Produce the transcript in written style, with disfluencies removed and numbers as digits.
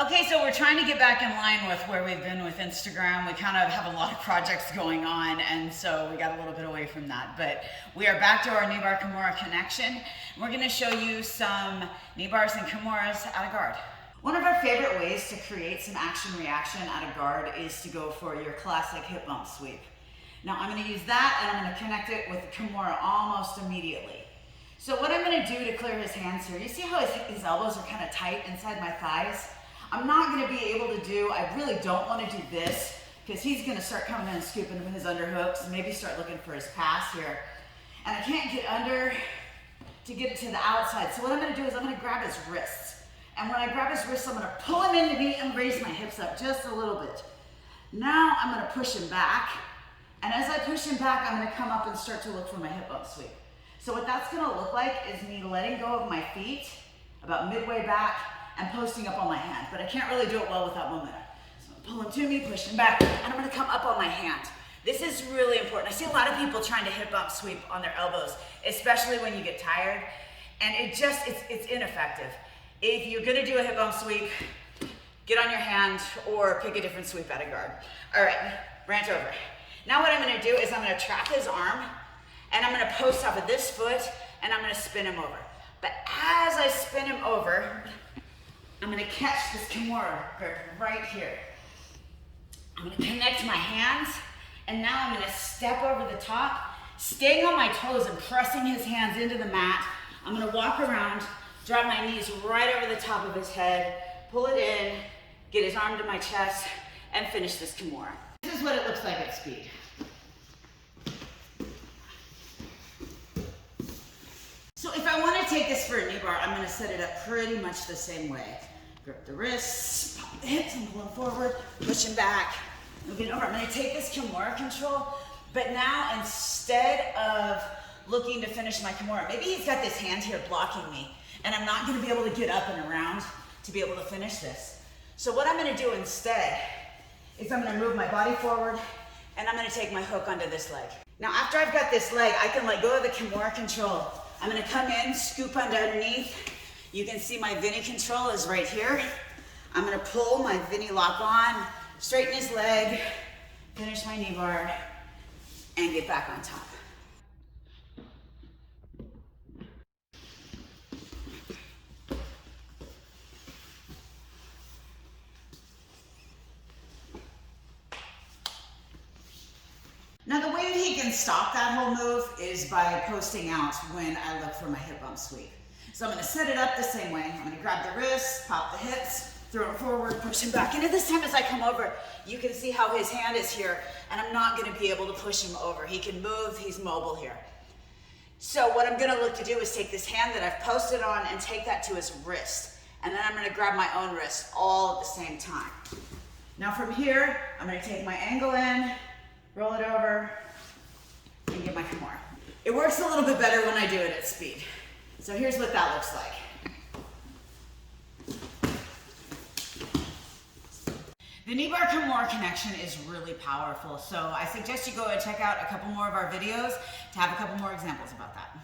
Okay, so we're trying to get back in line with where we've been with Instagram. We kind of have a lot of projects going on, and so we got a little bit away from that. But we are back to our Kneebar Kimura connection. We're going to show you some Kneebars and Kimuras out of guard. One of our favorite ways to create some action-reaction out of guard is to go for your classic hip bump sweep. Now I'm going to use that, and I'm going to connect it with the Kimura almost immediately. So what I'm going to do to clear his hands here, you see how his elbows are kind of tight inside my thighs? I'm not going to be able to do, I really don't want to do this because he's going to start coming in and scooping with his underhooks and maybe start looking for his pass here. And I can't get under to get it to the outside. So what I'm going to do is I'm going to grab his wrists. And when I grab his wrists, I'm going to pull him into me and raise my hips up just a little bit. Now I'm going to push him back. And as I push him back, I'm going to come up and start to look for my hip bump sweep. So what that's going to look like is me letting go of my feet about midway back and posting up on my hand, but I can't really do it well without momentum. So I'm pulling to me, pushing back, and I'm gonna come up on my hand. This is really important. I see a lot of people trying to hip bump sweep on their elbows, especially when you get tired, and it's ineffective. If you're gonna do a hip bump sweep, get on your hand or pick a different sweep out of guard. All right, branch over. Now what I'm gonna do is I'm gonna trap his arm, and I'm gonna post off of this foot, and I'm gonna spin him over. But as I spin him over, I'm gonna catch this Kimura grip right here. I'm gonna connect my hands, and now I'm gonna step over the top, staying on my toes and pressing his hands into the mat. I'm gonna walk around, drop my knees right over the top of his head, pull it in, get his arm to my chest, and finish this Kimura. This is what it looks like at speed. So if I want to take this for a knee bar, I'm going to set it up pretty much the same way. Grip the wrists, pop the hips, I'm pulling forward, pushing back, moving over. I'm going to take this Kimura control, but now instead of looking to finish my Kimura, maybe he's got this hand here blocking me, and I'm not going to be able to get up and around to be able to finish this. So what I'm going to do instead is I'm going to move my body forward, and I'm going to take my hook onto this leg. Now after I've got this leg, I can let go of the Kimura control. I'm gonna come in, scoop underneath. You can see my Vinny control is right here. I'm gonna pull my Vinny lock on, straighten his leg, finish my knee bar, and get back on top. Now the way that he can stop that whole move is by posting out when I look for my hip bump sweep. So I'm gonna set it up the same way. I'm gonna grab the wrists, pop the hips, throw it forward, push him back. And at this time as I come over, you can see how his hand is here, and I'm not gonna be able to push him over. He can move, he's mobile here. So what I'm gonna look to do is take this hand that I've posted on and take that to his wrist. And then I'm gonna grab my own wrist all at the same time. Now from here, I'm gonna take my angle in, roll it over, and get my Kimura. It works a little bit better when I do it at speed. So here's what that looks like. The Kneebar Kimura connection is really powerful, so I suggest you go and check out a couple more of our videos to have a couple more examples about that.